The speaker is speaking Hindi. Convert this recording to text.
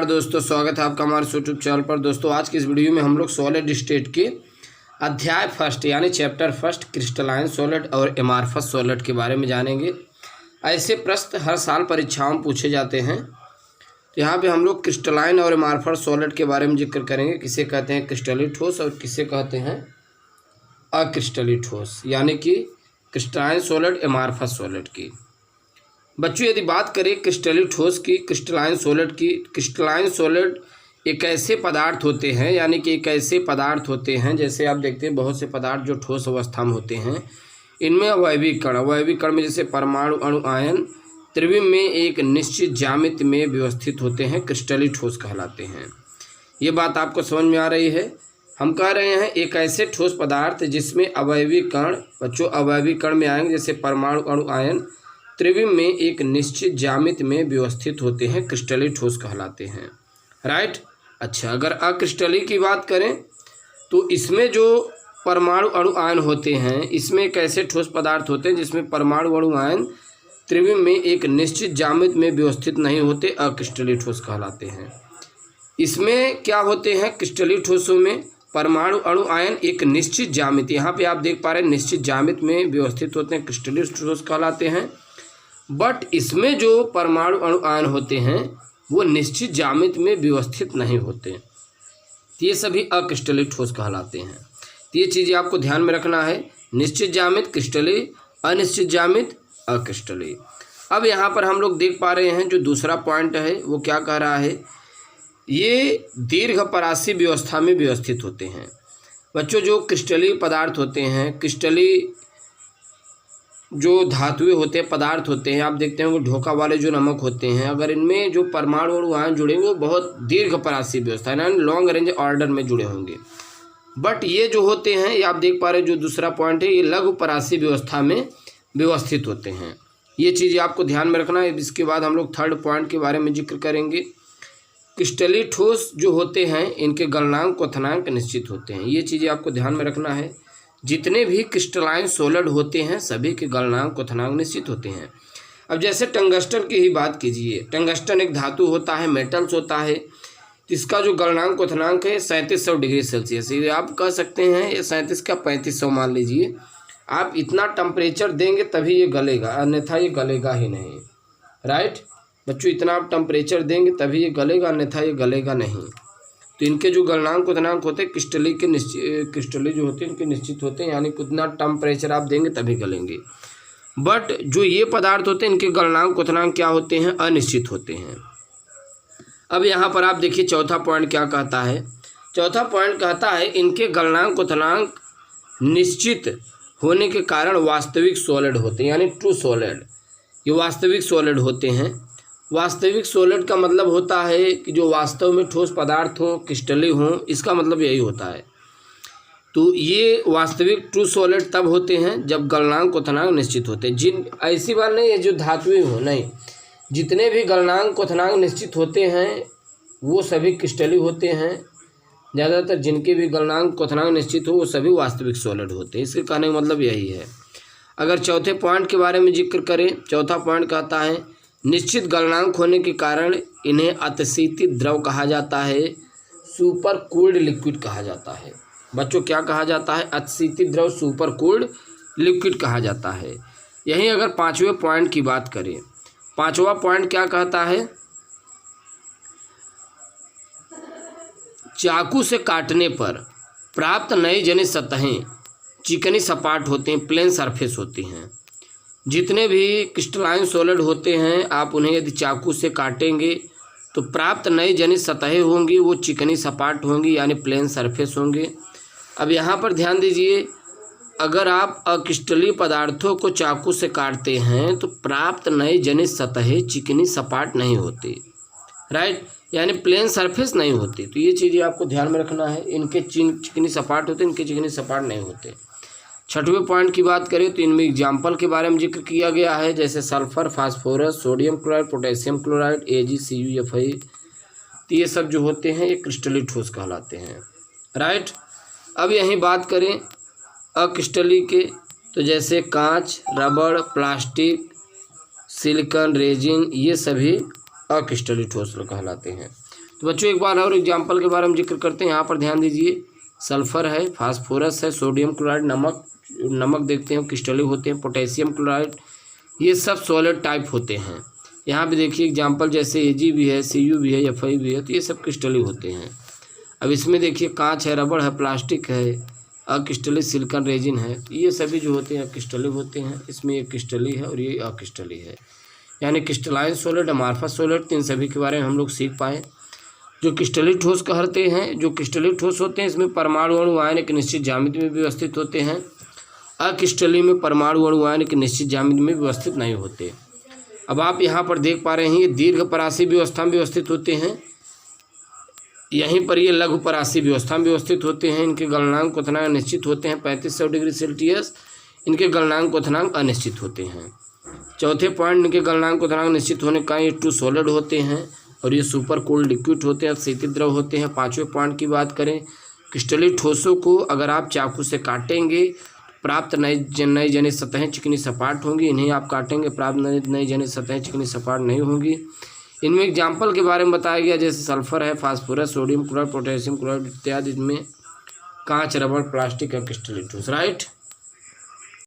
नमस्कार दोस्तों, स्वागत है आपका हमारे यूट्यूब चैनल पर। दोस्तों आज की इस वीडियो में हम लोग सॉलिड स्टेट के अध्याय फर्स्ट यानी चैप्टर फर्स्ट क्रिस्टलाइन सॉलिड और एमार्फस सॉलिड के बारे में जानेंगे। ऐसे प्रश्न हर साल परीक्षाओं में पूछे जाते हैं। तो यहाँ पे हम लोग क्रिस्टलाइन और एमार्फस सॉलिड के बारे में जिक्र करेंगे। किसे कहते हैं क्रिस्टली ठोस और किसे कहते हैं अक्रिस्टली ठोस, यानी कि क्रिस्टलाइन सॉलिड एमार्फस सॉलिड की। बच्चों यदि बात करें क्रिस्टली ठोस की, क्रिस्टलाइन सॉलिड की, क्रिस्टलाइन सॉलिड एक ऐसे पदार्थ होते हैं, यानी कि एक ऐसे पदार्थ होते हैं जैसे आप देखते हैं बहुत से पदार्थ जो ठोस अवस्था में होते हैं, इनमें अवयवी कण में जैसे परमाणु अणु आयन त्रिविम में एक निश्चित ज्यामिति में व्यवस्थित होते हैं, क्रिस्टली ठोस कहलाते हैं। ये बात आपको समझ में आ रही है। हम कह रहे हैं एक ऐसे ठोस पदार्थ जिसमें अवयवी कण, बच्चों अवयवी कण में आएंगे जैसे परमाणु अणु आयन त्रिविम में एक निश्चित ज्यामिति में व्यवस्थित होते हैं, क्रिस्टली ठोस कहलाते हैं। राइट। अच्छा, अगर अक्रिस्टली की बात करें तो इसमें जो परमाणु अणु आयन होते हैं, इसमें एक ऐसे ठोस पदार्थ होते हैं जिसमें परमाणु अणु आयन त्रिविम में एक निश्चित ज्यामिति में व्यवस्थित नहीं होते, अक्रिस्टली ठोस कहलाते हैं। इसमें क्या होते हैं क्रिस्टली ठोसों में परमाणु अणु आयन एक निश्चित ज्यामिति, यहाँ पे आप देख पा रहे हैं निश्चित ज्यामिति में व्यवस्थित होते हैं, क्रिस्टली ठोस कहलाते हैं। बट इसमें जो परमाणु अणु आयन होते हैं वो निश्चित ज्यामिति में व्यवस्थित नहीं होते, तो ये सभी अक्रिस्टली ठोस कहलाते हैं। तो ये चीज़ें आपको ध्यान में रखना है, निश्चित ज्यामिति क्रिस्टली, अनिश्चित ज्यामिति अक्रिस्टली। अब यहाँ पर हम लोग देख पा रहे हैं जो दूसरा पॉइंट है वो क्या कह रहा है, ये दीर्घपरासी व्यवस्था में व्यवस्थित होते हैं। बच्चों जो क्रिस्टली पदार्थ होते हैं, क्रिस्टली जो धातुएं होते हैं, पदार्थ होते हैं, आप देखते हैं वो ढोका वाले जो नमक होते हैं, अगर इनमें जो परमाणु अणु आयन जुड़े हुए बहुत दीर्घपरासी व्यवस्था यानी लॉन्ग रेंज ऑर्डर में जुड़े होंगे। बट ये जो होते हैं, ये आप देख पा रहे हैं जो दूसरा पॉइंट है, ये लघु परासी व्यवस्था में व्यवस्थित होते हैं। ये चीज़ आपको ध्यान में रखना है। इसके बाद हम लोग थर्ड पॉइंट के बारे में जिक्र करेंगे। क्रिस्टली ठोस जो होते हैं इनके गलनांक क्वथनांक निश्चित होते हैं, ये चीज़ें आपको ध्यान में रखना है। जितने भी क्रिस्टलाइन सॉलिड होते हैं सभी के गलनांक क्वथनांक निश्चित होते हैं। अब जैसे टंगस्टन की ही बात कीजिए, टंगस्टन एक धातु होता है, मेटल्स होता है, इसका जो गलनांक क्वथनांक है 3700 डिग्री सेल्सियस। ये आप कह सकते हैं ये 37 का 3500 मान लीजिए। आप इतना टेम्परेचर देंगे तभी ये गलेगा, अन्यथा ये गलेगा ही नहीं। राइट बच्चों, इतना आप टेम्परेचर देंगे तभी ये गलेगा, अन्यथा ये गलेगा नहीं। तो इनके जो गलनांक क्वथनांक होते हैं क्रिस्टली जो होते हैं इनके निश्चित होते हैं, यानी कितना टेम्परेचर आप देंगे तभी गलेंगे। बट जो ये पदार्थ होते हैं इनके गलनांक क्वथनांक क्या होते हैं, अनिश्चित होते हैं। अब यहाँ पर आप देखिए चौथा पॉइंट क्या कहता है। चौथा पॉइंट कहता है इनके गलनांक क्वथनांक निश्चित होने के कारण वास्तविक सॉलिड होते हैं, यानी ट्रू सॉलिड। ये वास्तविक सॉलिड होते हैं। वास्तविक सॉलिड का मतलब होता है कि जो वास्तव में ठोस पदार्थ हो, क्रिस्टली हो, इसका मतलब यही होता है। तो ये वास्तविक ट्रू सॉलिड तब होते हैं जब गलनांक क्वथनांक निश्चित होते हैं। जिन ऐसी बात नहीं है जो धातुएं हो, नहीं, जितने भी गलनांक क्वथनांक निश्चित होते हैं वो सभी क्रिस्टली होते हैं। ज़्यादातर जिनके भी गलनांक क्वथनांक निश्चित हो वो सभी वास्तविक सॉलिड होते हैं। इसके कहने का मतलब यही है। अगर चौथे पॉइंट के बारे में जिक्र करें, चौथा पॉइंट कहता है निश्चित गलनांक होने के कारण इन्हें अतिशीतित द्रव कहा जाता है, सुपर कूल्ड लिक्विड कहा जाता है। बच्चों क्या कहा जाता है, अतिशीतित द्रव, सुपर कूल्ड लिक्विड कहा जाता है। यहीं अगर पांचवें पॉइंट की बात करें, पांचवा पॉइंट क्या कहता है, चाकू से काटने पर प्राप्त नई जनित सतहें चिकनी सपाट होते हैं, प्लेन सरफेस होती हैं। जितने भी क्रिस्टलाइन सॉलिड होते हैं आप उन्हें यदि चाकू से काटेंगे तो प्राप्त नई जनित सतहें होंगी, वो चिकनी सपाट होंगी यानी प्लेन सरफेस होंगे। अब यहाँ पर ध्यान दीजिए, अगर आप अक्रिस्टलीय पदार्थों को चाकू से काटते हैं तो प्राप्त नई जनित सतहें चिकनी सपाट नहीं होती। राइट, यानी प्लेन सरफेस नहीं होती। तो ये चीज़ें आपको ध्यान में रखना है, इनके चिकनी सपाट होते, इनके चिकनी सपाट नहीं होते। छठवें पॉइंट की बात करें तो इनमें एग्जाम्पल के बारे में जिक्र किया गया है, जैसे sulphur, phosphorus, sodium chloride, potassium chloride, AgCuFi। तो ये सब जो होते हैं ये क्रिस्टली ठोस कहलाते हैं। राइट। अब यहीं बात करें अक्रिस्टली के, तो जैसे कांच, रबड़, प्लास्टिक, सिलिकॉन, रेजिन, ये सभी अक्रिस्टली ठोस कहलाते हैं। तो बच्चों एक बार और एग्जाम्पल के बारे में जिक्र करते हैं। यहाँ पर ध्यान दीजिए, सल्फर है, फास्फोरस है, सोडियम क्लोराइड, नमक देखते हैं क्रिस्टलिक होते हैं, पोटेशियम क्लोराइड, ये सब सॉलिड टाइप होते हैं। यहाँ भी देखिए एग्जाम्पल, जैसे Ag भी है, Cu भी है, Fi भी है, तो ये सब क्रिस्टलिक होते हैं। अब इसमें देखिए कांच है, रबड़ है, प्लास्टिक है, अक्रिस्टलिक सिलिकॉन रेजिन है, तो ये सभी जो होते हैं क्रिस्टलिक होते हैं। इसमें ये क्रिस्टलिक है और ये अक्रिस्टलिक है, यानी क्रिस्टलाइन सॉलिड, अमार्फस सॉलिड, इन सभी के बारे में हम लोग सीख पाए। जो क्रिस्टलिक ठोस कहते हैं, जो क्रिस्टलिक ठोस होते हैं, इसमें परमाणु अणु आयन एक निश्चित ज्यामिति में व्यवस्थित होते हैं। अक्रिस्टलिक में परमाणु अणु आयन एक निश्चित ज्यामिति में व्यवस्थित नहीं होते। अब आप यहाँ पर देख पा रहे हैं, ये दीर्घ परासी व्यवस्था में व्यवस्थित होते हैं, यहीं पर ये लघु परासी व्यवस्था में व्यवस्थित होते हैं। इनके गलनांक क्वथनांक निश्चित होते हैं 3500 डिग्री सेल्सियस, इनके गलनांक क्वथनांक अनिश्चित होते हैं। चौथे पॉइंट, इनके गलनांक क्वथनांक निश्चित होने का, ये टू सॉलिड होते हैं और ये सुपर कोल्ड लिक्विड होते हैं, शीतल द्रव होते हैं। पाँचवें पॉइंट की बात करें, क्रिस्टलिक ठोसों को अगर आप चाकू से काटेंगे प्राप्त नई जनित सतहें चिकनी सपाट होंगी, इन्हें आप काटेंगे प्राप्त नई जनित सतहें चिकनी सपाट नहीं होंगी। इनमें एग्जाम्पल के बारे में बताया गया, जैसे सल्फर है, phosphorus, sodium chloride, potassium chloride इत्यादि। इनमें कांच, रबड़, प्लास्टिक और क्रिस्टलिक ठोस, राइट।